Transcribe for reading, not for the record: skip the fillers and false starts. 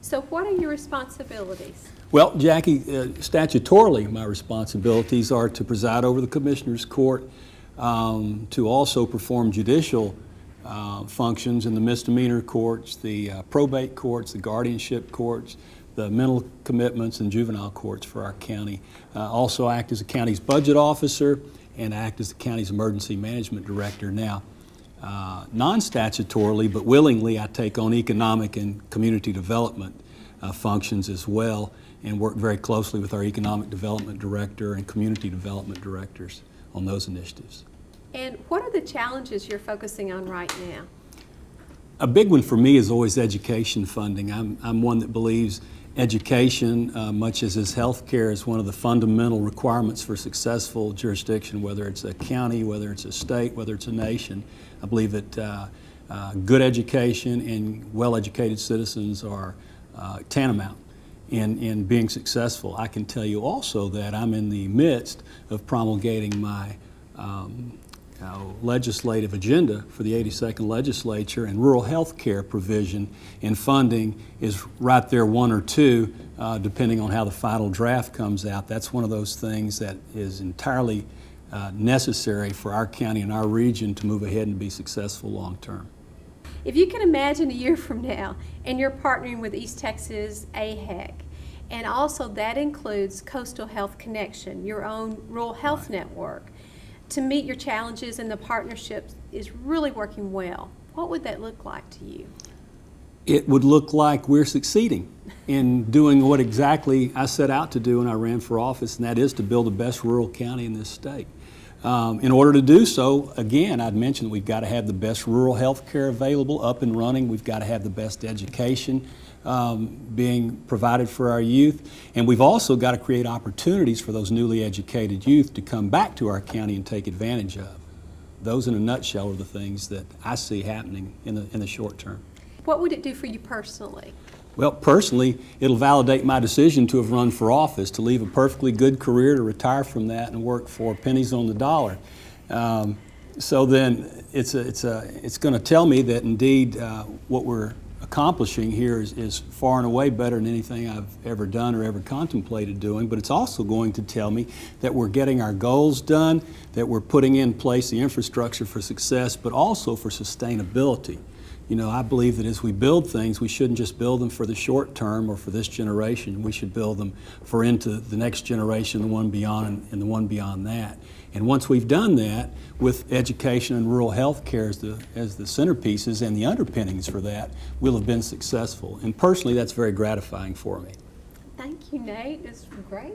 So what are your responsibilities? Well, Jackie, statutorily, my responsibilities are to preside over the Commissioner's Court, to also perform judicial functions in the misdemeanor courts, the probate courts, the guardianship courts, the mental commitments and juvenile courts for our county. Also act as the county's budget officer and act as the county's emergency management director. Now, non-statutorily but willingly, I take on economic and community development functions as well, and work very closely with our economic development director and community development directors on those initiatives. And what are the challenges you're focusing on right now? A big one for me is always education funding. I'm one that believes education, much as is healthcare, is one of the fundamental requirements for successful jurisdiction, whether it's a county, whether it's a state, whether it's a nation. I believe that good education and well-educated citizens are tantamount in being successful. I can tell you also that I'm in the midst of promulgating my legislative agenda for the 82nd legislature, and rural health care provision and funding is right there, one or two, depending on how the final draft comes out. That's one of those things that is entirely necessary for our county and our region to move ahead and be successful long term. If you can imagine a year from now and you're partnering with East Texas AHEC, and also that includes Coastal Health Connection, your own rural health network, to meet your challenges, and the partnership is really working well, what would that look like to you? It would look like we're succeeding in doing what exactly I set out to do when I ran for office, and that is to build the best rural county in this state. In order to do so, again, I'd mentioned we've got to have the best rural health care available, up and running. We've got to have the best education being provided for our youth. And we've also got to create opportunities for those newly educated youth to come back to our county and take advantage of. Those, in a nutshell, are the things that I see happening in the short term. What would it do for you personally? Well, personally, it'll validate my decision to have run for office, to leave a perfectly good career, to retire from that and work for pennies on the dollar. So then it's going to tell me that indeed what we're accomplishing here is far and away better than anything I've ever done or ever contemplated doing, but it's also going to tell me that we're getting our goals done, that we're putting in place the infrastructure for success, but also for sustainability. You know, I believe that as we build things, we shouldn't just build them for the short term or for this generation. We should build them for into the next generation, the one beyond, and the one beyond that. And once we've done that, with education and rural health care as the centerpieces and the underpinnings for that, we'll have been successful. And personally, that's very gratifying for me. Thank you, Nate. It's great.